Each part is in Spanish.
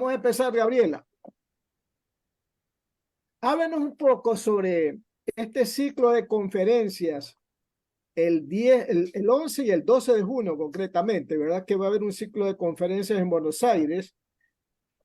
Vamos a empezar, Gabriela. Háblanos un poco sobre este ciclo de conferencias, el 11 y el 12 de junio concretamente, ¿verdad? Que va a haber un ciclo de conferencias en Buenos Aires,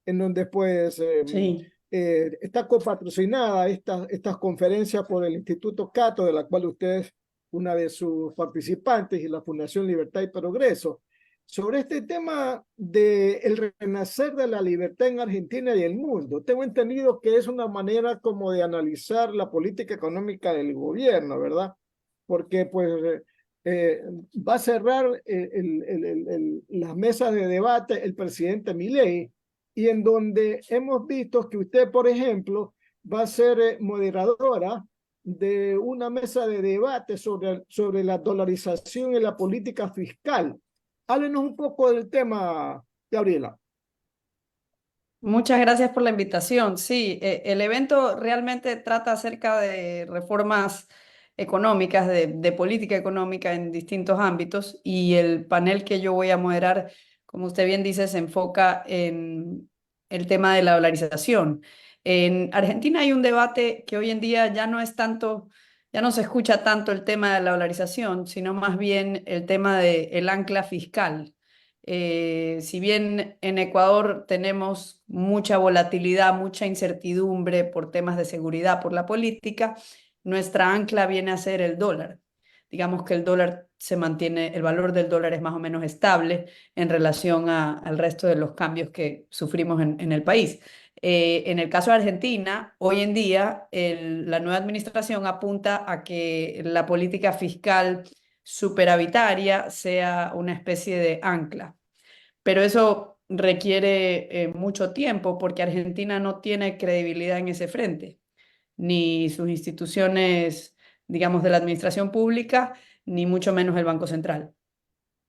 en donde pues Sí. está copatrocinada estas conferencias por el Instituto Cato, de la cual usted es una de sus participantes, y la Fundación Libertad y Progreso, sobre este tema del renacer de la libertad en Argentina y el mundo. Tengo entendido que es una manera como de analizar la política económica del gobierno, ¿verdad? Porque pues eh, va a cerrar las mesas de debate el presidente Milei, y en donde hemos visto que usted, por ejemplo, va a ser moderadora de una mesa de debate sobre la dolarización y la política fiscal. Háblenos un poco del tema, Gabriela. Muchas gracias por la invitación. Sí, el evento realmente trata acerca de reformas económicas, de política económica en distintos ámbitos y el panel que yo voy a moderar, como usted bien dice, se enfoca en el tema de la dolarización. En Argentina hay un debate que hoy en día ya no es tanto, ya no se escucha tanto el tema de la dolarización, sino más bien el tema del ancla fiscal. Si bien en Ecuador tenemos mucha volatilidad, mucha incertidumbre por temas de seguridad, por la política, nuestra ancla viene a ser el dólar. Digamos que el dólar se mantiene, el valor del dólar es más o menos estable en relación al resto de los cambios que sufrimos en el país. En el caso de Argentina, hoy en día la nueva administración apunta a que la política fiscal superavitaria sea una especie de ancla, pero eso requiere mucho tiempo porque Argentina no tiene credibilidad en ese frente, ni sus instituciones, digamos, de la administración pública, ni mucho menos el Banco Central.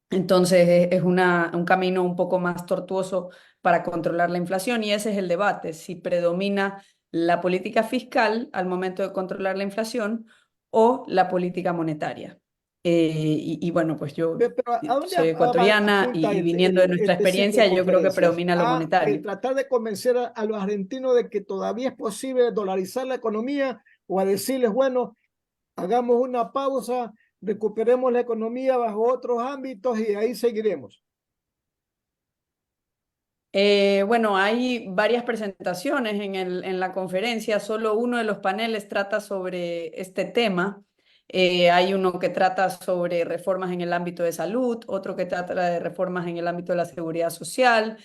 Entonces es un camino un poco más tortuoso para controlar la inflación y ese es el debate, si predomina la política fiscal al momento de controlar la inflación o la política monetaria. Bueno, pues yo Pero ¿a dónde soy ecuatoriana apunta y viniendo de nuestra este ciclo experiencia, de yo creo que conferencias? predomina lo ¿A monetario. tratar de convencer a los argentinos de que todavía es posible dolarizar la economía, o a decirles, bueno, hagamos una pausa, recuperemos la economía bajo otros ámbitos y ahí seguiremos? Bueno, hay varias presentaciones en la conferencia, solo uno de los paneles trata sobre este tema. Hay uno que trata sobre reformas en el ámbito de salud, otro que trata de reformas en el ámbito de la seguridad social,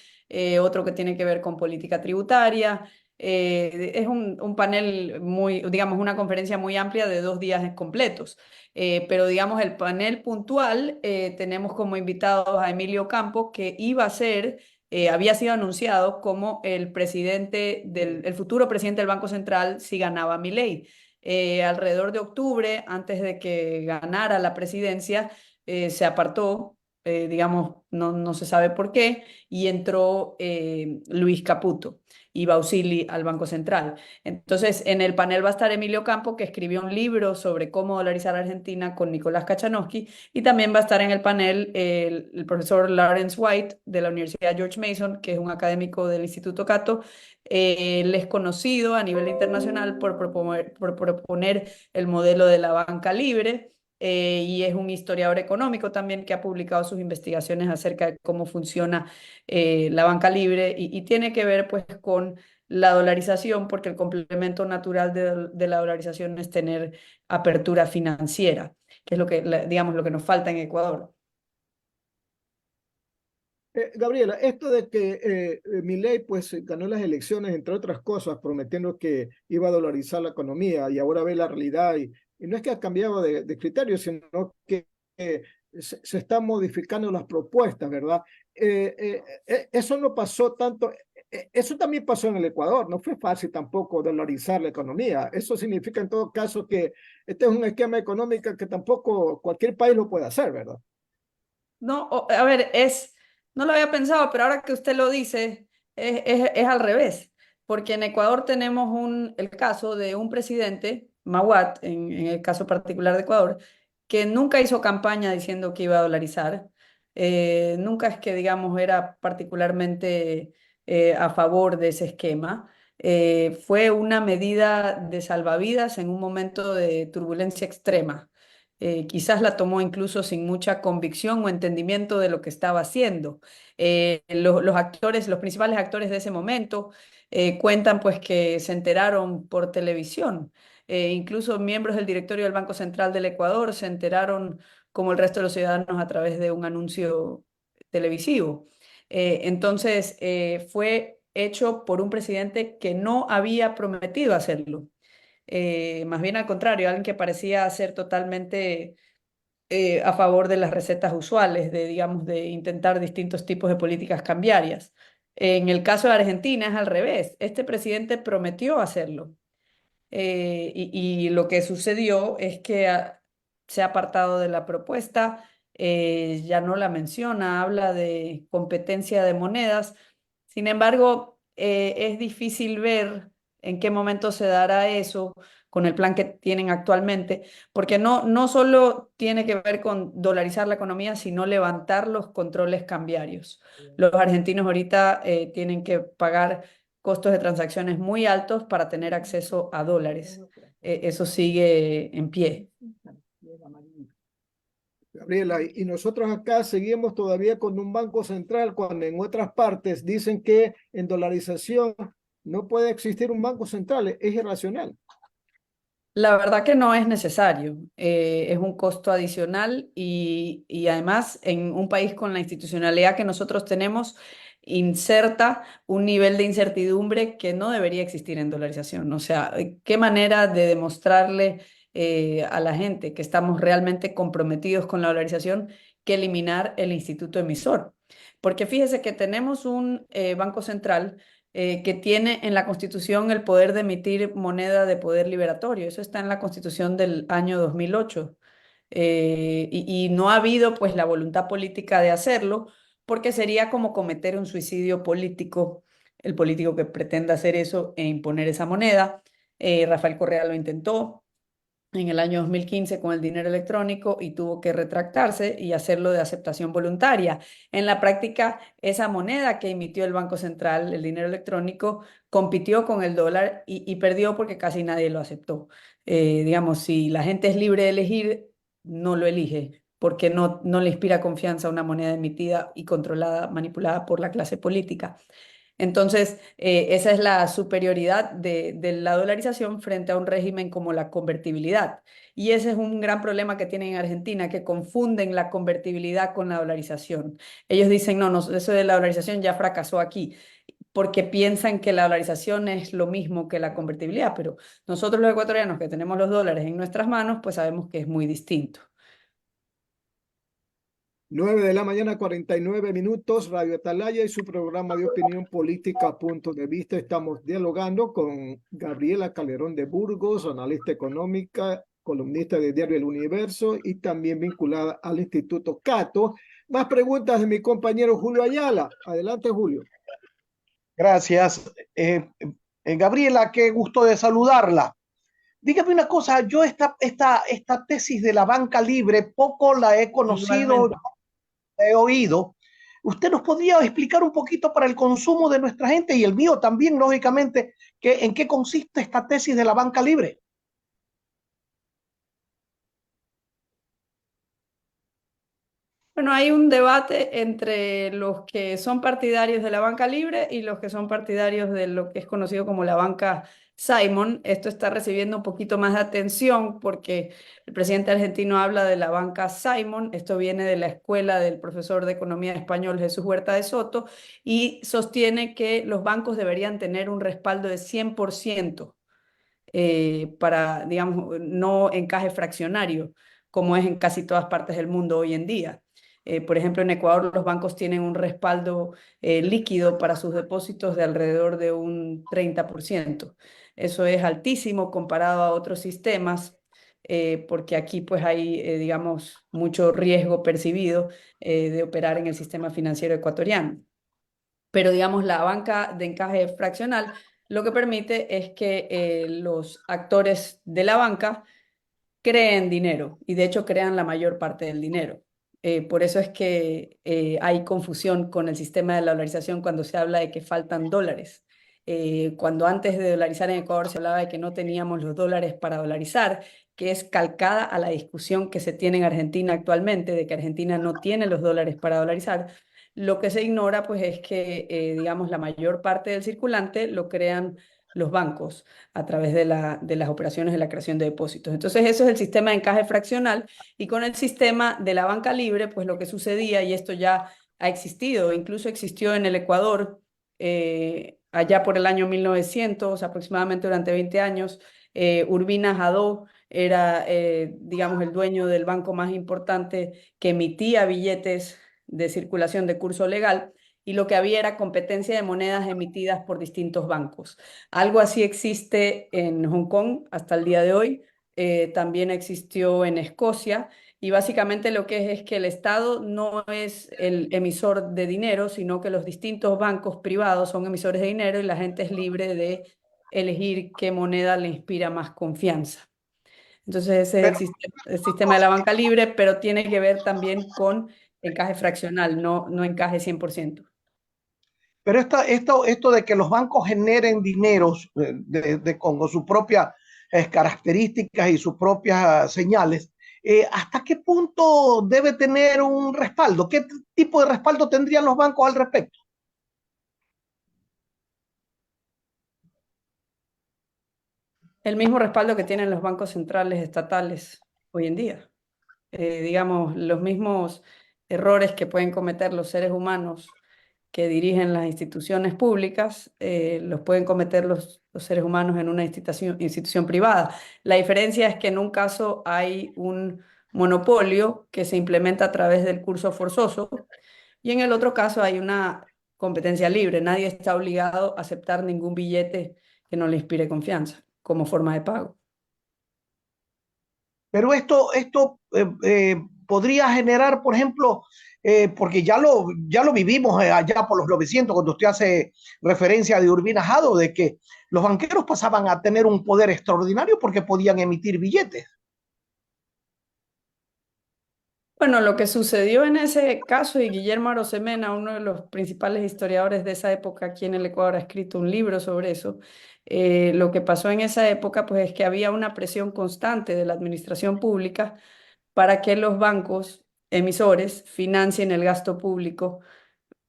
otro que tiene que ver con política tributaria. Es un panel muy, digamos, una conferencia muy amplia de 2 días completos. Pero digamos, el panel puntual, tenemos como invitados a Emilio Campos, que iba a ser había sido anunciado como el futuro presidente del Banco Central si ganaba Milei. Alrededor de octubre, antes de que ganara la presidencia, se apartó, digamos, no se sabe por qué, y entró Luis Caputo y Bausili al Banco Central. Entonces, en el panel va a estar Emilio Campo, que escribió un libro sobre cómo dolarizar Argentina con Nicolás Kachanowski, y también va a estar en el panel el profesor Lawrence White de la Universidad George Mason, que es un académico del Instituto Cato. Él es conocido a nivel internacional por proponer el modelo de la banca libre. Y es un historiador económico también que ha publicado sus investigaciones acerca de cómo funciona la banca libre y tiene que ver pues con la dolarización, porque el complemento natural de la dolarización es tener apertura financiera, que es lo que, digamos, lo que nos falta en Ecuador. Gabriela, esto de que Milei pues ganó las elecciones, entre otras cosas, prometiendo que iba a dolarizar la economía, y ahora ve la realidad, y no es que ha cambiado de criterio, sino que se están modificando las propuestas, ¿verdad? Eso no pasó tanto, eso también pasó en el Ecuador, no fue fácil tampoco dolarizar la economía. Eso significa en todo caso que este es un esquema económico que tampoco cualquier país lo puede hacer, ¿verdad? No, a ver, no lo había pensado, pero ahora que usted lo dice, es al revés, porque en Ecuador tenemos el caso de un presidente, Maguad, en el caso particular de Ecuador, que nunca hizo campaña diciendo que iba a dolarizar. Nunca es que, digamos, era particularmente a favor de ese esquema. Fue una medida de salvavidas en un momento de turbulencia extrema. Quizás la tomó incluso sin mucha convicción o entendimiento de lo que estaba haciendo. Los actores, los principales actores de ese momento cuentan pues que se enteraron por televisión. Incluso miembros del directorio del Banco Central del Ecuador se enteraron como el resto de los ciudadanos a través de un anuncio televisivo. Entonces, fue hecho por un presidente que no había prometido hacerlo. Más bien al contrario, alguien que parecía ser totalmente a favor de las recetas usuales, de, digamos, de intentar distintos tipos de políticas cambiarias. En el caso de Argentina es al revés. Este presidente prometió hacerlo. Y lo que sucedió es que se ha apartado de la propuesta, ya no la menciona, habla de competencia de monedas. Sin embargo, es difícil ver en qué momento se dará eso con el plan que tienen actualmente, porque no solo tiene que ver con dolarizar la economía, sino levantar los controles cambiarios. Los argentinos ahorita tienen que pagar costos de transacciones muy altos para tener acceso a dólares. Eso sigue en pie. Gabriela, y nosotros acá seguimos todavía con un banco central cuando en otras partes dicen que en dolarización no puede existir un banco central, es irracional. La verdad que no es necesario, es un costo adicional y además en un país con la institucionalidad que nosotros tenemos, inserta un nivel de incertidumbre que no debería existir en dolarización. O sea, ¿qué manera de demostrarle a la gente que estamos realmente comprometidos con la dolarización que eliminar el instituto emisor? Porque fíjese que tenemos un banco central que tiene en la Constitución el poder de emitir moneda de poder liberatorio. Eso está en la Constitución del año 2008. Y no ha habido pues la voluntad política de hacerlo porque sería como cometer un suicidio político, el político que pretenda hacer eso e imponer esa moneda. Rafael Correa lo intentó en el año 2015 con el dinero electrónico y tuvo que retractarse y hacerlo de aceptación voluntaria. En la práctica, esa moneda que emitió el Banco Central, el dinero electrónico, compitió con el dólar y perdió porque casi nadie lo aceptó. Digamos, si la gente es libre de elegir, no lo elige porque no le inspira confianza a una moneda emitida y controlada, manipulada por la clase política. Entonces, esa es la superioridad de la dolarización frente a un régimen como la convertibilidad. Y ese es un gran problema que tienen en Argentina, que confunden la convertibilidad con la dolarización. Ellos dicen, no, eso de la dolarización ya fracasó aquí, porque piensan que la dolarización es lo mismo que la convertibilidad, pero nosotros los ecuatorianos que tenemos los dólares en nuestras manos, pues sabemos que es muy distinto. 9 de la mañana, 49 minutos, Radio Atalaya y su programa de opinión política, punto de vista. Estamos dialogando con Gabriela Calderón de Burgos, analista económica, columnista de Diario El Universo y también vinculada al Instituto Cato. Más preguntas de mi compañero Julio Ayala. Adelante, Julio. Gracias. Gabriela, qué gusto de saludarla. Dígame una cosa, yo esta tesis de la banca libre poco la he conocido, Igualmente. la he oído. ¿Usted nos podría explicar un poquito para el consumo de nuestra gente y el mío también, lógicamente, en qué consiste esta tesis de la banca libre? Bueno, hay un debate entre los que son partidarios de la banca libre y los que son partidarios de lo que es conocido como la banca Simon. Esto está recibiendo un poquito más de atención porque el presidente argentino habla de la banca Simon. Esto viene de la escuela del profesor de economía español Jesús Huerta de Soto y sostiene que los bancos deberían tener un respaldo de 100% para, digamos, no encaje fraccionario, como es en casi todas partes del mundo hoy en día. Por ejemplo, en Ecuador los bancos tienen un respaldo líquido para sus depósitos de alrededor de un 30%. Eso es altísimo comparado a otros sistemas, porque aquí pues hay, digamos, mucho riesgo percibido de operar en el sistema financiero ecuatoriano. Pero digamos, la banca de encaje fraccional lo que permite es que los actores de la banca creen dinero y de hecho crean la mayor parte del dinero. Por eso es que hay confusión con el sistema de la dolarización cuando se habla de que faltan dólares. Cuando antes de dolarizar en Ecuador se hablaba de que no teníamos los dólares para dolarizar, que es calcada a la discusión que se tiene en Argentina actualmente, de que Argentina no tiene los dólares para dolarizar. Lo que se ignora, pues, es que, digamos, la mayor parte del circulante lo crean los bancos a través de las operaciones de la creación de depósitos. Entonces, eso es el sistema de encaje fraccional, y con el sistema de la banca libre, pues lo que sucedía, y esto ya ha existido, incluso existió en el Ecuador, allá por el año 1900, aproximadamente durante 20 años, Urbina Jadó era, digamos, el dueño del banco más importante que emitía billetes de circulación de curso legal, y lo que había era competencia de monedas emitidas por distintos bancos. Algo así existe en Hong Kong hasta el día de hoy, también existió en Escocia, y básicamente lo que es que el Estado no es el emisor de dinero, sino que los distintos bancos privados son emisores de dinero, y la gente es libre de elegir qué moneda le inspira más confianza. Entonces ese es Pero, el sistema de la banca libre, pero tiene que ver también con encaje fraccional, no encaje 100%. pero esto de que los bancos generen dineros con sus propias características y sus propias señales, ¿hasta qué punto debe tener un respaldo? ¿Qué tipo de respaldo tendrían los bancos al respecto? El mismo respaldo que tienen los bancos centrales estatales hoy en día. Digamos, los mismos errores que pueden cometer los seres humanos que dirigen las instituciones públicas, los pueden cometer los seres humanos en una institución privada. La diferencia es que en un caso hay un monopolio que se implementa a través del curso forzoso, y en el otro caso hay una competencia libre. Nadie está obligado a aceptar ningún billete que no le inspire confianza como forma de pago. Pero esto podría generar, por ejemplo, porque ya lo vivimos allá por los 900, cuando usted hace referencia de Urbina Jado, de que los banqueros pasaban a tener un poder extraordinario porque podían emitir billetes. Bueno, lo que sucedió en ese caso, y Guillermo Arosemena, uno de los principales historiadores de esa época aquí en el Ecuador, ha escrito un libro sobre eso. Lo que pasó en esa época, pues, es que había una presión constante de la administración pública para que los bancos emisores financien el gasto público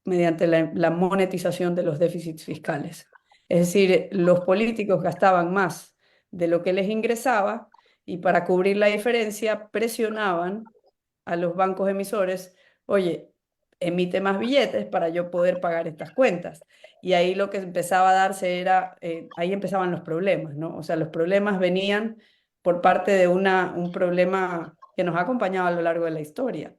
mediante la monetización de los déficits fiscales. Es decir, los políticos gastaban más de lo que les ingresaba, y para cubrir la diferencia presionaban a los bancos emisores: oye, emite más billetes para yo poder pagar estas cuentas. Y ahí lo que empezaba a darse era, ahí empezaban los problemas, ¿no? O sea, los problemas venían por parte de un problema que nos ha acompañado a lo largo de la historia.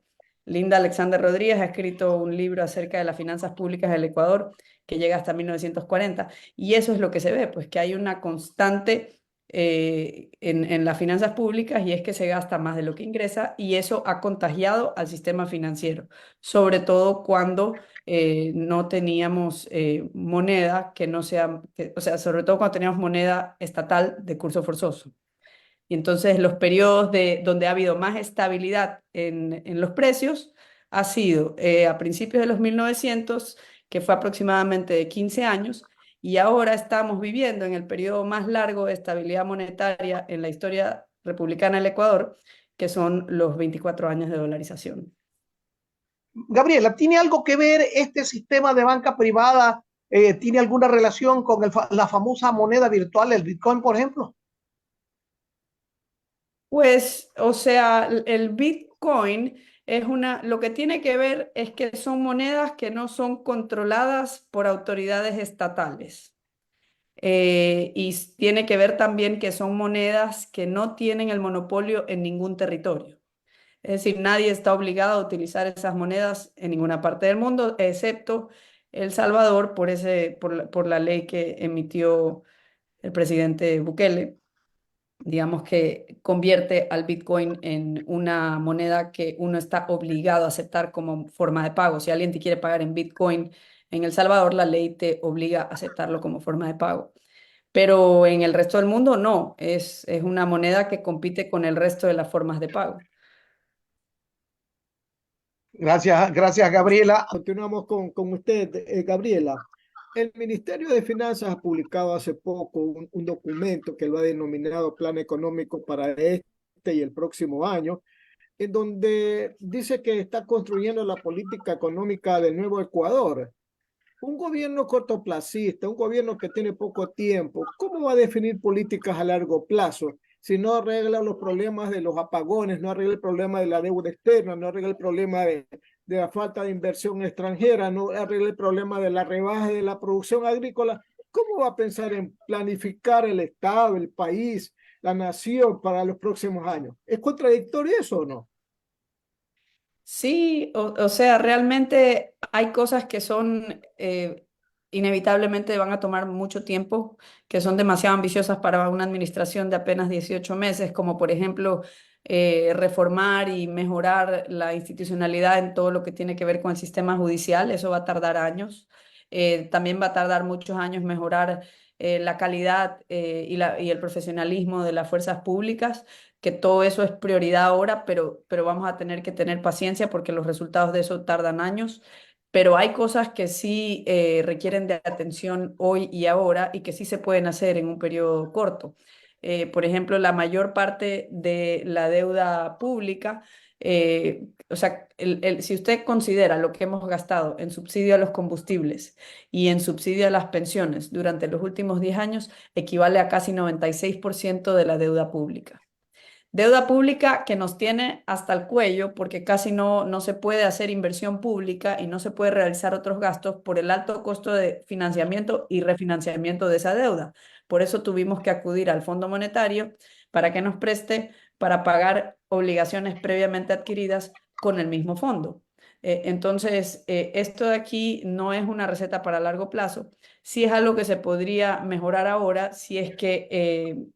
Linda Alexander Rodríguez ha escrito un libro acerca de las finanzas públicas del Ecuador que llega hasta 1940, y eso es lo que se ve, pues que hay una constante en las finanzas públicas, y es que se gasta más de lo que ingresa, y eso ha contagiado al sistema financiero, sobre todo cuando no teníamos moneda que no sea, o sea, sobre todo cuando teníamos moneda estatal de curso forzoso. Y entonces los periodos donde ha habido más estabilidad en los precios ha sido a principios de los 1900, que fue aproximadamente de 15 años, y ahora estamos viviendo en el periodo más largo de estabilidad monetaria en la historia republicana del Ecuador, que son los 24 años de dolarización. Gabriela, ¿tiene algo que ver este sistema de banca privada? ¿Tiene alguna relación con la famosa moneda virtual, el Bitcoin, por ejemplo? Pues, o sea, el Bitcoin lo que tiene que ver es que son monedas que no son controladas por autoridades estatales. Y tiene que ver también que son monedas que no tienen el monopolio en ningún territorio. Es decir, nadie está obligado a utilizar esas monedas en ninguna parte del mundo, excepto El Salvador, por la ley que emitió el presidente Bukele. Digamos que convierte al Bitcoin en una moneda que uno está obligado a aceptar como forma de pago. Si alguien te quiere pagar en Bitcoin en El Salvador, la ley te obliga a aceptarlo como forma de pago. Pero en el resto del mundo no, es una moneda que compite con el resto de las formas de pago. Gracias, Gabriela. Continuamos con usted, Gabriela. El Ministerio de Finanzas ha publicado hace poco un documento que lo ha denominado Plan Económico para este y el próximo año, en donde dice que está construyendo la política económica del nuevo Ecuador. Un gobierno cortoplacista, un gobierno que tiene poco tiempo, ¿cómo va a definir políticas a largo plazo si no arregla los problemas de los apagones, no arregla el problema de la deuda externa, no arregla el problema de la falta de inversión extranjera, no arregla el problema de la rebaja de la producción agrícola? ¿Cómo va a pensar en planificar el Estado, el país, la nación para los próximos años? ¿Es contradictorio eso o no? Sí, o sea, realmente hay cosas que son inevitablemente van a tomar mucho tiempo, que son demasiado ambiciosas para una administración de apenas 18 meses, como por ejemplo reformar y mejorar la institucionalidad en todo lo que tiene que ver con el sistema judicial. Eso va a tardar años. También va a tardar muchos años mejorar la calidad y el profesionalismo de las fuerzas públicas, que todo eso es prioridad ahora, pero vamos a tener que tener paciencia porque los resultados de eso tardan años. Pero hay cosas que sí requieren de atención hoy y ahora y que sí se pueden hacer en un periodo corto. Por ejemplo, la mayor parte de la deuda pública, o sea, si usted considera lo que hemos gastado en subsidio a los combustibles y en subsidio a las pensiones durante los últimos 10 años, equivale a casi 96% de la deuda pública. Deuda pública que nos tiene hasta el cuello porque casi no se puede hacer inversión pública y no se puede realizar otros gastos por el alto costo de financiamiento y refinanciamiento de esa deuda. Por eso tuvimos que acudir al Fondo Monetario para que nos preste para pagar obligaciones previamente adquiridas con el mismo fondo. Entonces, esto de aquí no es una receta para largo plazo. Sí es algo que se podría mejorar ahora si es que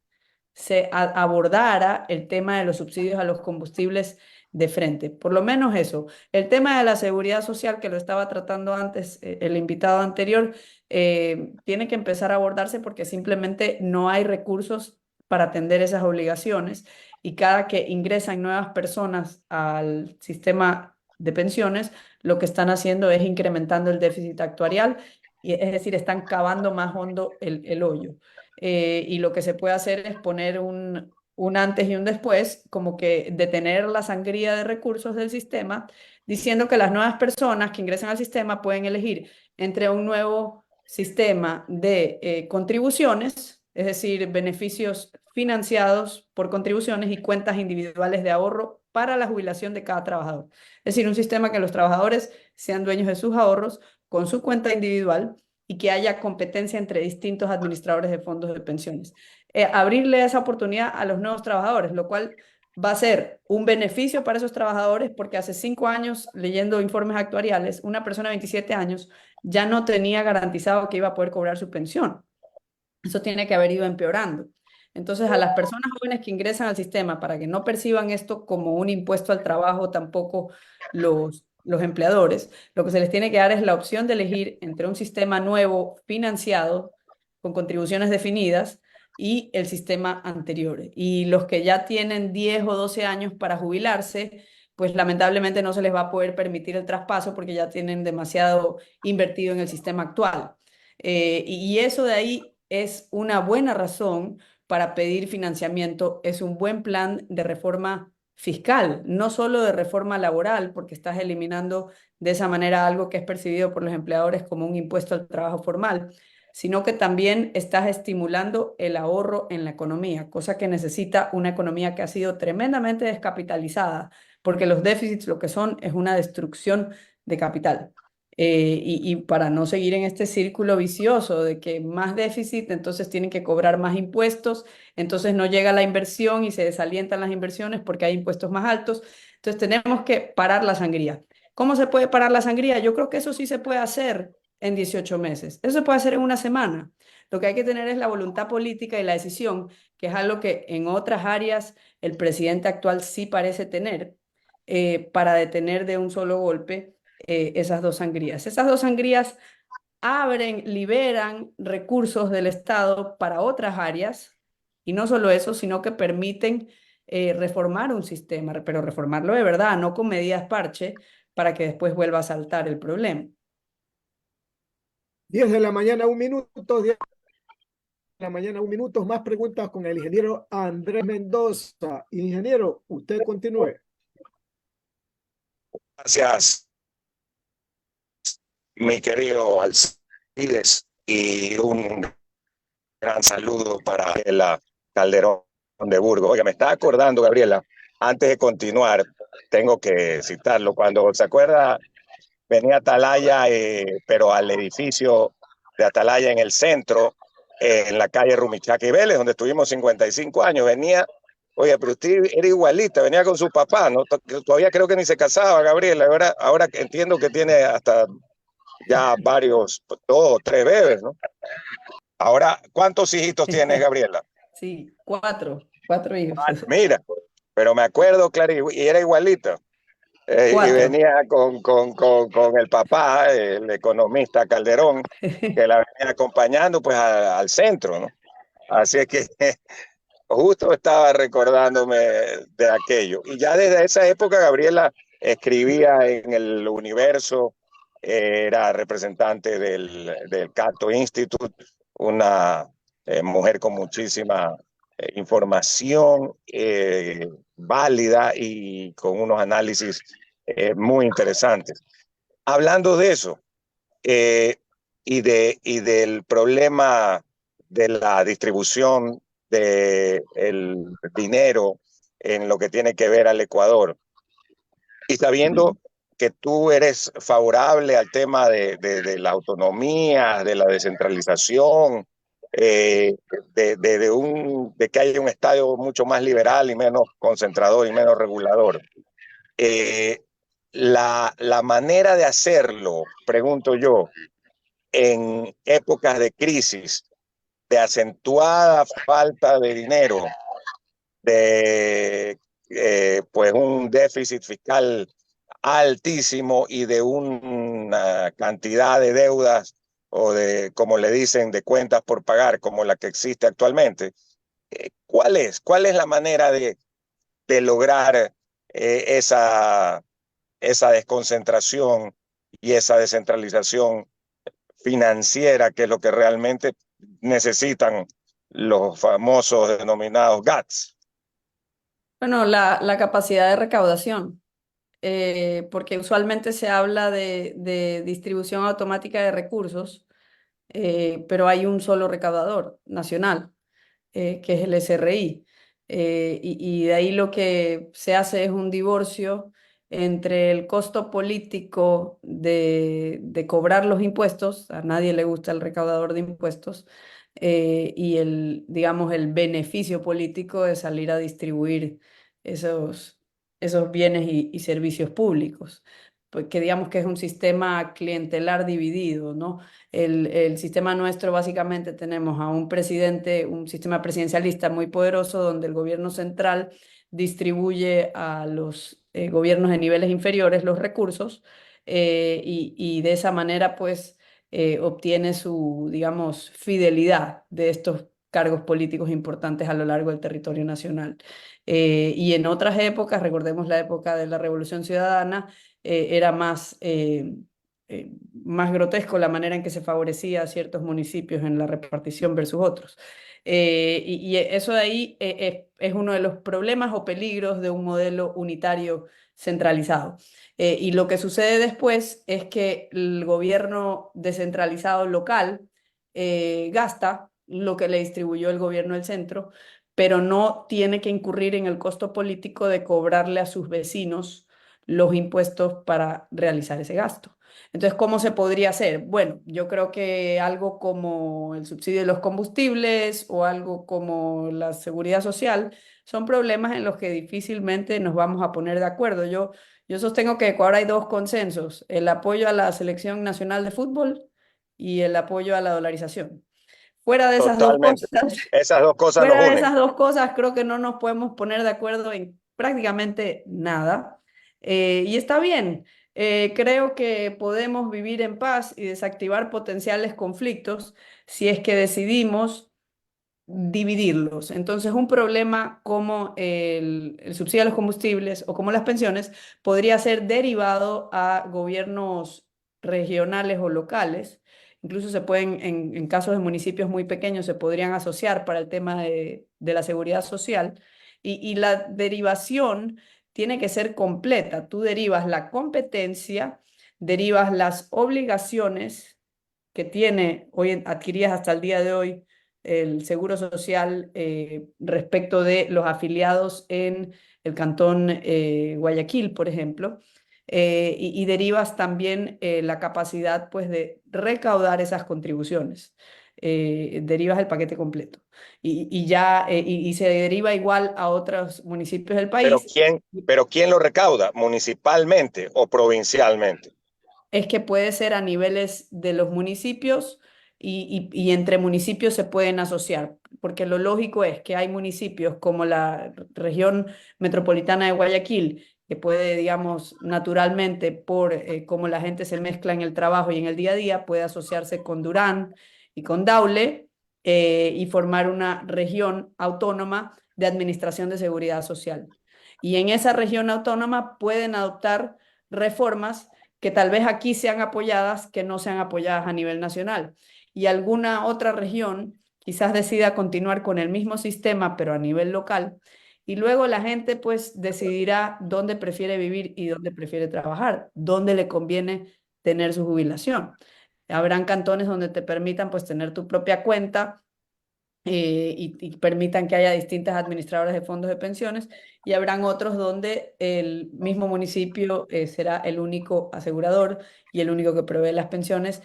se abordara el tema de los subsidios a los combustibles de frente. Por lo menos eso. El tema de la seguridad social, que lo estaba tratando antes el invitado anterior, tiene que empezar a abordarse porque simplemente no hay recursos para atender esas obligaciones y cada que ingresan nuevas personas al sistema de pensiones, lo que están haciendo es incrementando el déficit actuarial, y, es decir, están cavando más hondo el hoyo. Y lo que se puede hacer es poner un antes y un después, como que detener la sangría de recursos del sistema, diciendo que las nuevas personas que ingresan al sistema pueden elegir entre un nuevo sistema de contribuciones, es decir, beneficios financiados por contribuciones y cuentas individuales de ahorro para la jubilación de cada trabajador. Es decir, un sistema que los trabajadores sean dueños de sus ahorros con su cuenta individual y que haya competencia entre distintos administradores de fondos de pensiones. Abrirle esa oportunidad a los nuevos trabajadores, lo cual va a ser un beneficio para esos trabajadores porque hace 5 años, leyendo informes actuariales, una persona de 27 años ya no tenía garantizado que iba a poder cobrar su pensión. Eso tiene que haber ido empeorando. Entonces, a las personas jóvenes que ingresan al sistema, para que no perciban esto como un impuesto al trabajo, tampoco los empleadores, lo que se les tiene que dar es la opción de elegir entre un sistema nuevo financiado con contribuciones definidas y el sistema anterior. Y los que ya tienen 10 o 12 años para jubilarse, pues lamentablemente no se les va a poder permitir el traspaso porque ya tienen demasiado invertido en el sistema actual. Y eso de ahí es una buena razón para pedir financiamiento, es un buen plan de reforma fiscal, no solo de reforma laboral, porque estás eliminando de esa manera algo que es percibido por los empleadores como un impuesto al trabajo formal, sino que también estás estimulando el ahorro en la economía, cosa que necesita una economía que ha sido tremendamente descapitalizada, porque los déficits lo que son es una destrucción de capital. Y para no seguir en este círculo vicioso de que más déficit, entonces tienen que cobrar más impuestos, entonces no llega la inversión y se desalientan las inversiones porque hay impuestos más altos. Entonces tenemos que parar la sangría. ¿Cómo se puede parar la sangría? Yo creo que eso sí se puede hacer en 18 meses. Eso se puede hacer en una semana. Lo que hay que tener es la voluntad política y la decisión, que es algo que en otras áreas el presidente actual sí parece tener, para detener de un solo golpe esas dos sangrías. Esas dos sangrías abren, liberan recursos del Estado para otras áreas, y no solo eso, sino que permiten reformar un sistema, pero reformarlo de verdad, no con medidas parche, para que después vuelva a saltar el problema. 10 de la mañana, 1 minuto, 10 de la mañana, 1 minuto, más preguntas con el ingeniero Andrés Mendoza. Ingeniero, usted continúe. Gracias, mi querido Alcides, y un gran saludo para la Calderón de Burgos. Oiga, me está acordando, Gabriela, antes de continuar, tengo que citarlo. Cuando se acuerda, venía Atalaya, pero al edificio de Atalaya en el centro, en la calle Rumichaca Vélez, donde estuvimos 55 años. Venía, oye, pero usted era igualita, venía con su papá, ¿no? Todavía creo que ni se casaba, Gabriela. Ahora entiendo que tiene hasta ya varios, 2 o 3 bebés, ¿no? Ahora, ¿cuántos hijitos tienes, Gabriela? Sí, cuatro hijos. Mira, pero me acuerdo, claro, y era igualita. Y venía con el papá, el economista Calderón, que la venía acompañando pues al centro, ¿no? Así es que justo estaba recordándome de aquello. Y ya desde esa época Gabriela escribía en el Universo, era representante del Cato Institute, una mujer con muchísima información válida y con unos análisis muy interesantes. Hablando de eso y del problema de la distribución del dinero en lo que tiene que ver al Ecuador, y sabiendo que tú eres favorable al tema de la autonomía, de la descentralización, de que haya un Estado mucho más liberal y menos concentrador y menos regulador. La manera de hacerlo, pregunto yo, en épocas de crisis, de acentuada falta de dinero, de pues un déficit fiscal altísimo y de una cantidad de deudas o de, como le dicen, de cuentas por pagar como la que existe actualmente. ¿Cuál es la manera de lograr esa desconcentración y esa descentralización financiera, que es lo que realmente necesitan los famosos denominados GATS? Bueno, la capacidad de recaudación, porque usualmente se habla de distribución automática de recursos, pero hay un solo recaudador nacional, que es el SRI. Y de ahí lo que se hace es un divorcio entre el costo político de cobrar los impuestos, a nadie le gusta el recaudador de impuestos, y digamos, el beneficio político de salir a distribuir esos bienes y servicios públicos, porque digamos que es un sistema clientelar dividido, ¿no? El sistema nuestro, básicamente tenemos a un presidente, un sistema presidencialista muy poderoso donde el gobierno central distribuye a los gobiernos de niveles inferiores los recursos, y de esa manera pues obtiene su, digamos, fidelidad de estos cargos políticos importantes a lo largo del territorio nacional. Y en otras épocas, recordemos la época de la Revolución Ciudadana, era más grotesco la manera en que se favorecía a ciertos municipios en la repartición versus otros. Y eso de ahí es uno de los problemas o peligros de un modelo unitario centralizado. Y lo que sucede después es que el gobierno descentralizado local gasta lo que le distribuyó el gobierno del centro, pero no tiene que incurrir en el costo político de cobrarle a sus vecinos los impuestos para realizar ese gasto. Entonces, ¿cómo se podría hacer? Bueno, yo creo que algo como el subsidio de los combustibles o algo como la seguridad social son problemas en los que difícilmente nos vamos a poner de acuerdo. Yo sostengo que en Ecuador hay dos consensos: el apoyo a la selección nacional de fútbol y el apoyo a la dolarización. Fuera de esas dos Totalmente. cosas, Esas dos cosas nos fuera de unen. esas dos cosas, creo que no nos podemos poner de acuerdo en prácticamente nada. Y está bien. Creo que podemos vivir en paz y desactivar potenciales conflictos si es que decidimos dividirlos. Entonces, un problema como el subsidio a los combustibles o como las pensiones podría ser derivado a gobiernos regionales o locales. Incluso se pueden, en casos de municipios muy pequeños, se podrían asociar para el tema de la seguridad social. Y la derivación tiene que ser completa. Tú derivas la competencia, derivas las obligaciones que tiene hoy adquiridas hasta el día de hoy el Seguro Social respecto de los afiliados en el cantón Guayaquil, por ejemplo, y derivas también la capacidad pues, de recaudar esas contribuciones. Derivas el paquete completo y se deriva igual a otros municipios del Pero país. ¿quién lo recauda? ¿Municipalmente o provincialmente? Es que puede ser a niveles de los municipios y entre municipios se pueden asociar, porque lo lógico es que hay municipios como la región metropolitana de Guayaquil, que puede, digamos, naturalmente, por cómo la gente se mezcla en el trabajo y en el día a día, puede asociarse con Durán y con Daule y formar una región autónoma de administración de seguridad social. Y en esa región autónoma pueden adoptar reformas que tal vez aquí sean apoyadas, que no sean apoyadas a nivel nacional. Y alguna otra región quizás decida continuar con el mismo sistema, pero a nivel local. Y luego la gente pues decidirá dónde prefiere vivir y dónde prefiere trabajar, dónde le conviene tener su jubilación. Habrán cantones donde te permitan pues tener tu propia cuenta y permitan que haya distintas administradoras de fondos de pensiones y habrán otros donde el mismo municipio será el único asegurador y el único que provee las pensiones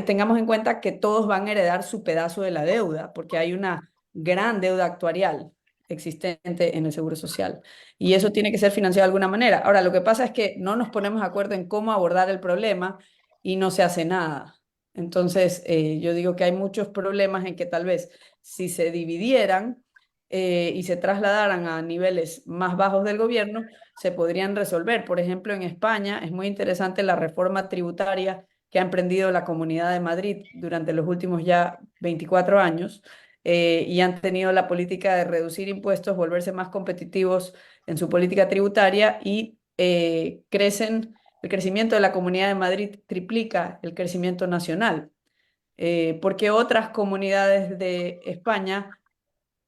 tengamos en cuenta que todos van a heredar su pedazo de la deuda porque hay una gran deuda actuarial existente en el Seguro Social y eso tiene que ser financiado de alguna manera. Ahora, lo que pasa es que no nos ponemos de acuerdo en cómo abordar el problema y no se hace nada. Entonces, yo digo que hay muchos problemas en que tal vez si se dividieran y se trasladaran a niveles más bajos del gobierno, se podrían resolver. Por ejemplo, en España es muy interesante la reforma tributaria que ha emprendido la Comunidad de Madrid durante los últimos ya 24 años y han tenido la política de reducir impuestos, volverse más competitivos en su política tributaria y el crecimiento de la Comunidad de Madrid triplica el crecimiento nacional, porque otras comunidades de España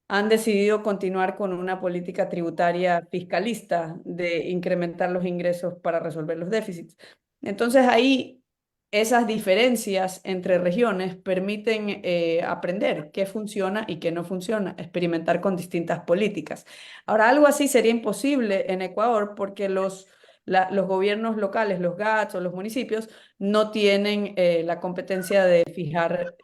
han decidido continuar con una política tributaria fiscalista de incrementar los ingresos para resolver los déficits. Entonces ahí esas diferencias entre regiones permiten aprender qué funciona y qué no funciona, experimentar con distintas políticas. Ahora, algo así sería imposible en Ecuador porque los gobiernos locales, los GATS o los municipios, no tienen la competencia de fijar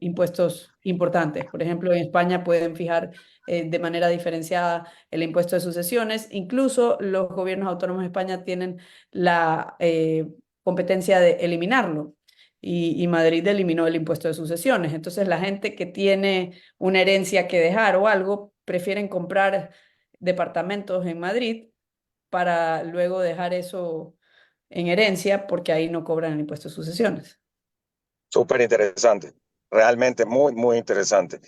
impuestos importantes. Por ejemplo, en España pueden fijar de manera diferenciada el impuesto de sucesiones. Incluso los gobiernos autónomos de España tienen la competencia de eliminarlo. Y Madrid eliminó el impuesto de sucesiones. Entonces, la gente que tiene una herencia que dejar o algo, prefieren comprar departamentos en Madrid para luego dejar eso en herencia porque ahí no cobran el impuesto de sucesiones. Súper interesante, realmente muy, muy interesante.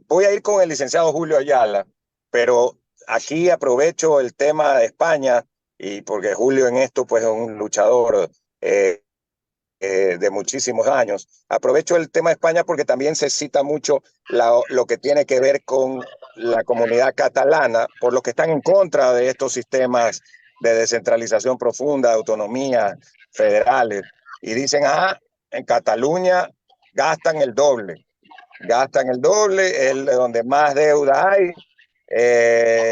Voy a ir con el licenciado Julio Ayala, pero aquí aprovecho el tema de España y porque Julio en esto pues es un luchador de muchísimos años. Aprovecho el tema de España porque también se cita mucho lo que tiene que ver con la comunidad catalana, por los que están en contra de estos sistemas de descentralización profunda, de autonomía federales, y dicen, en Cataluña gastan el doble, es donde más deuda hay,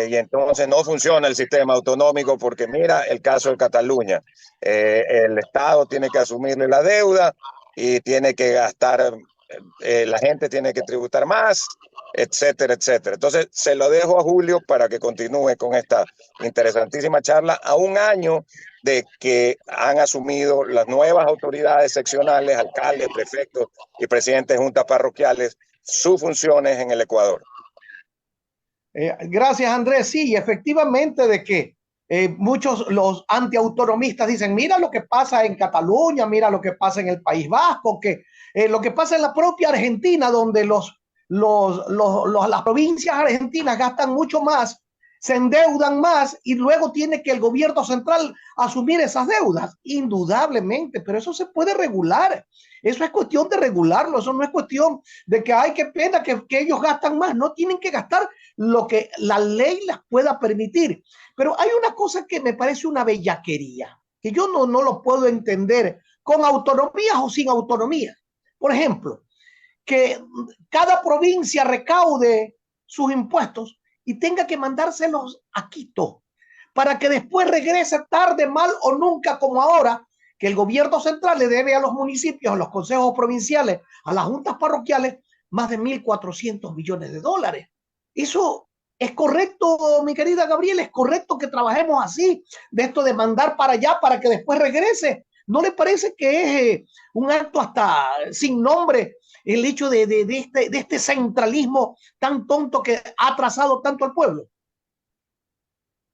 y entonces no funciona el sistema autonómico porque mira el caso de Cataluña, el Estado tiene que asumirle la deuda y tiene que gastar, la gente tiene que tributar más, etcétera, etcétera. Entonces se lo dejo a Julio para que continúe con esta interesantísima charla a un año de que han asumido las nuevas autoridades seccionales, alcaldes, prefectos y presidentes de juntas parroquiales, sus funciones en el Ecuador. Gracias, Andrés. Sí, efectivamente de que muchos los antiautonomistas dicen, mira lo que pasa en Cataluña, mira lo que pasa en el País Vasco, que lo que pasa en la propia Argentina, donde los las provincias argentinas gastan mucho más, se endeudan más y luego tiene que el gobierno central asumir esas deudas. Indudablemente, pero eso se puede regular. Eso es cuestión de regularlo. Eso no es cuestión de que, ay, qué pena que ellos gastan más. No tienen que gastar lo que la ley les pueda permitir. Pero hay una cosa que me parece una bellaquería, que yo no lo puedo entender con autonomías o sin autonomía. Por ejemplo, que cada provincia recaude sus impuestos y tenga que mandárselos a Quito para que después regrese tarde, mal o nunca, como ahora, que el gobierno central le debe a los municipios, a los consejos provinciales, a las juntas parroquiales, más de 1.400 millones de dólares. Eso es correcto, mi querida Gabriela, es correcto que trabajemos así, de esto de mandar para allá para que después regrese. ¿No le parece que es un acto hasta sin nombre el hecho de este centralismo tan tonto que ha atrasado tanto al pueblo?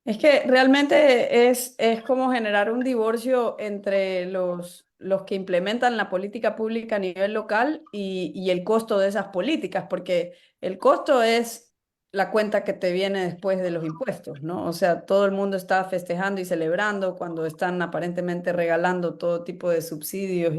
Es que realmente es como generar un divorcio entre los que implementan la política pública a nivel local y el costo de esas políticas, porque el costo es la cuenta que te viene después de los impuestos, ¿no? O sea, todo el mundo está festejando y celebrando cuando están aparentemente regalando todo tipo de subsidios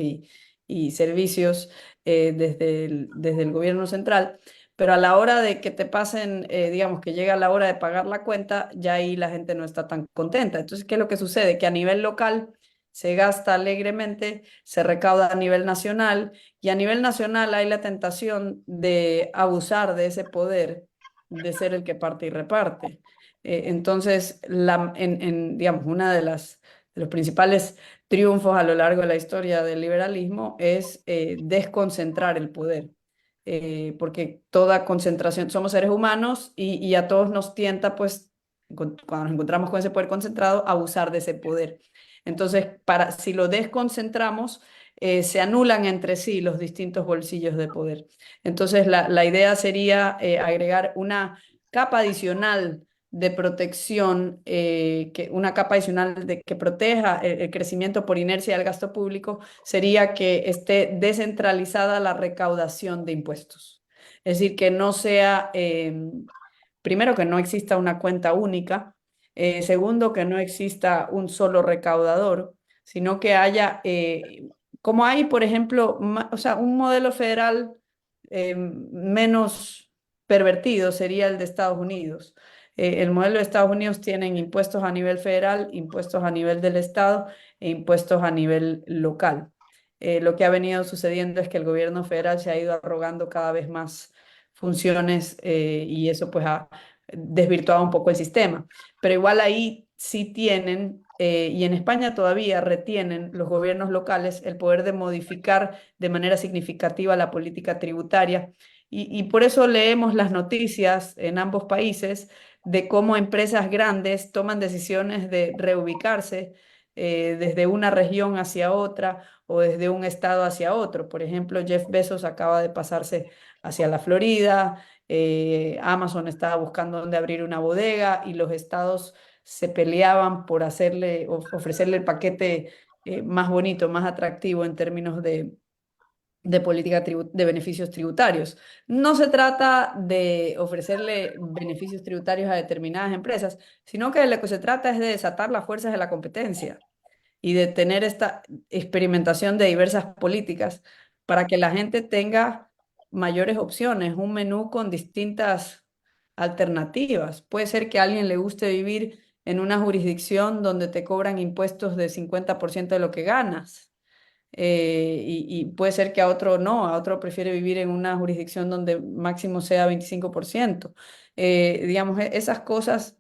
y servicios desde el gobierno central. Pero a la hora de que te pasen, digamos que llega la hora de pagar la cuenta, ya ahí la gente no está tan contenta. Entonces, ¿qué es lo que sucede? Que a nivel local se gasta alegremente, se recauda a nivel nacional y a nivel nacional hay la tentación de abusar de ese poder, de ser el que parte y reparte. Entonces, digamos, una de los principales triunfos a lo largo de la historia del liberalismo es desconcentrar el poder, porque toda concentración, somos seres humanos y a todos nos tienta, pues, cuando nos encontramos con ese poder concentrado, abusar de ese poder. Entonces, si lo desconcentramos, se anulan entre sí los distintos bolsillos de poder. Entonces, la idea sería agregar una capa adicional de protección, una capa adicional que proteja el crecimiento por inercia del gasto público, sería que esté descentralizada la recaudación de impuestos. Es decir, que no sea, primero, que no exista una cuenta única, segundo, que no exista un solo recaudador, sino que haya, como hay, por ejemplo, o sea, un modelo federal menos pervertido sería el de Estados Unidos. El modelo de Estados Unidos tienen impuestos a nivel federal, impuestos a nivel del Estado e impuestos a nivel local. Lo que ha venido sucediendo es que el gobierno federal se ha ido arrogando cada vez más funciones y eso pues ha desvirtuado un poco el sistema. Pero igual ahí sí tienen, y en España todavía retienen los gobiernos locales el poder de modificar de manera significativa la política tributaria. Y por eso leemos las noticias en ambos países de cómo empresas grandes toman decisiones de reubicarse desde una región hacia otra o desde un estado hacia otro. Por ejemplo, Jeff Bezos acaba de pasarse hacia la Florida, Amazon estaba buscando dónde abrir una bodega y los estados se peleaban por ofrecerle el paquete más bonito, más atractivo en términos de política de beneficios tributarios. No se trata de ofrecerle beneficios tributarios a determinadas empresas, sino que de lo que se trata es de desatar las fuerzas de la competencia y de tener esta experimentación de diversas políticas para que la gente tenga mayores opciones, un menú con distintas alternativas. Puede ser que a alguien le guste vivir en una jurisdicción donde te cobran impuestos de 50% de lo que ganas. Y puede ser que a otro no, a otro prefiere vivir en una jurisdicción donde máximo sea 25%. Digamos, esas cosas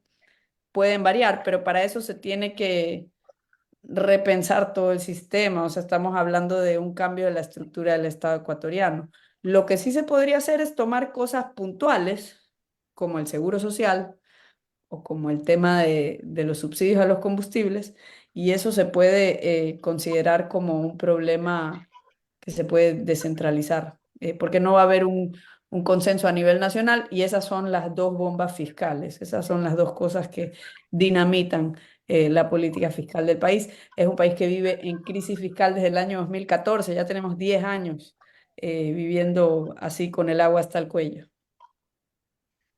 pueden variar, pero para eso se tiene que repensar todo el sistema. O sea, estamos hablando de un cambio de la estructura del Estado ecuatoriano. Lo que sí se podría hacer es tomar cosas puntuales, como el seguro social o como el tema de los subsidios a los combustibles, y eso se puede considerar como un problema que se puede descentralizar, porque no va a haber un consenso a nivel nacional y esas son las dos bombas fiscales, esas son las dos cosas que dinamitan la política fiscal del país. Es un país que vive en crisis fiscal desde el año 2014, ya tenemos 10 años viviendo así con el agua hasta el cuello.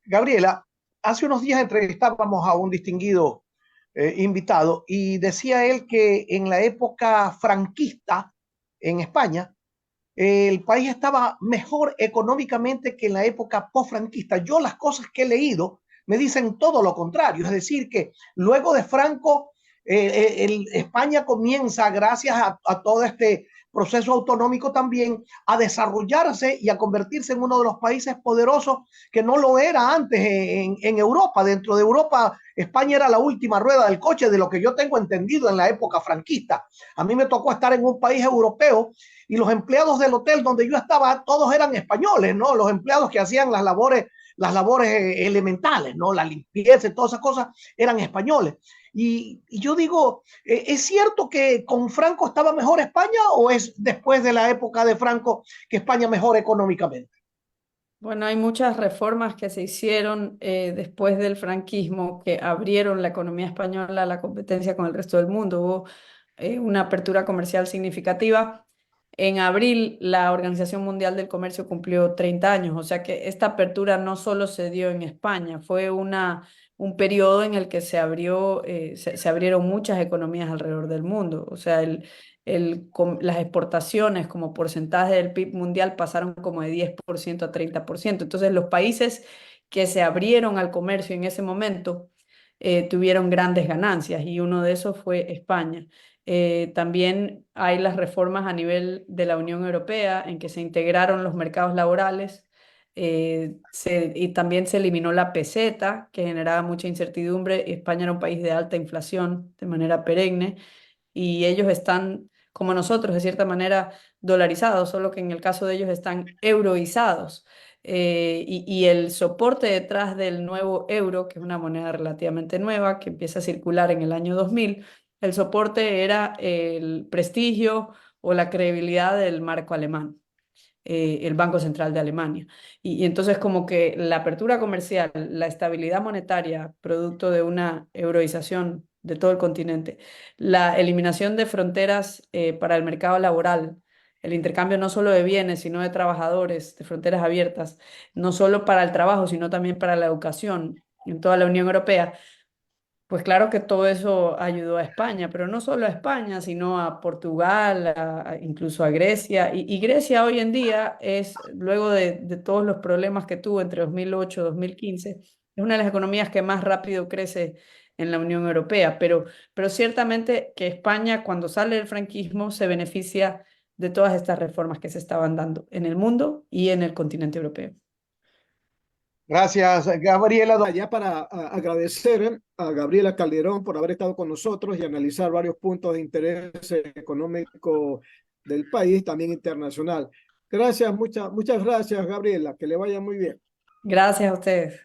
Gabriela, hace unos días entrevistábamos a un distinguido invitado y decía él que en la época franquista en España, el país estaba mejor económicamente que en la época post-franquista. Yo las cosas que he leído me dicen todo lo contrario, es decir, que luego de Franco, España comienza, gracias a todo este proceso autonómico también, a desarrollarse y a convertirse en uno de los países poderosos que no lo era antes en Europa. Dentro de Europa, España era la última rueda del coche, de lo que yo tengo entendido en la época franquista. A mí me tocó estar en un país europeo y los empleados del hotel donde yo estaba, todos eran españoles, ¿no? Los empleados que hacían las labores elementales, ¿no? La limpieza y todas esas cosas eran españoles. Y yo digo, ¿es cierto que con Franco estaba mejor España o es después de la época de Franco que España mejor económicamente? Bueno, hay muchas reformas que se hicieron después del franquismo que abrieron la economía española a la competencia con el resto del mundo. Hubo una apertura comercial significativa. En abril, la Organización Mundial del Comercio cumplió 30 años, o sea que esta apertura no solo se dio en España, fue un periodo en el que se abrieron muchas economías alrededor del mundo. O sea, las exportaciones como porcentaje del PIB mundial pasaron como de 10% a 30%. Entonces, los países que se abrieron al comercio en ese momento tuvieron grandes ganancias y uno de esos fue España. También hay las reformas a nivel de la Unión Europea en que se integraron los mercados laborales y también se eliminó la peseta, que generaba mucha incertidumbre. España era un país de alta inflación de manera perenne y ellos están, como nosotros, de cierta manera dolarizados, solo que en el caso de ellos están euroizados. Y el soporte detrás del nuevo euro, que es una moneda relativamente nueva, que empieza a circular en el año 2000, el soporte era el prestigio o la credibilidad del marco alemán, el Banco Central de Alemania. Y entonces como que la apertura comercial, la estabilidad monetaria, producto de una euroización de todo el continente, la eliminación de fronteras para el mercado laboral, el intercambio no solo de bienes, sino de trabajadores, de fronteras abiertas, no solo para el trabajo, sino también para la educación en toda la Unión Europea, pues claro que todo eso ayudó a España, pero no solo a España, sino a Portugal, incluso a Grecia. Y Grecia hoy en día es, luego de todos los problemas que tuvo entre 2008 y 2015, es una de las economías que más rápido crece en la Unión Europea. Pero ciertamente que España, cuando sale del franquismo, se beneficia de todas estas reformas que se estaban dando en el mundo y en el continente europeo. Gracias, Gabriela. Ya para agradecer a Gabriela Calderón por haber estado con nosotros y analizar varios puntos de interés económico del país, también internacional. Gracias, muchas gracias, Gabriela. Que le vaya muy bien. Gracias a ustedes.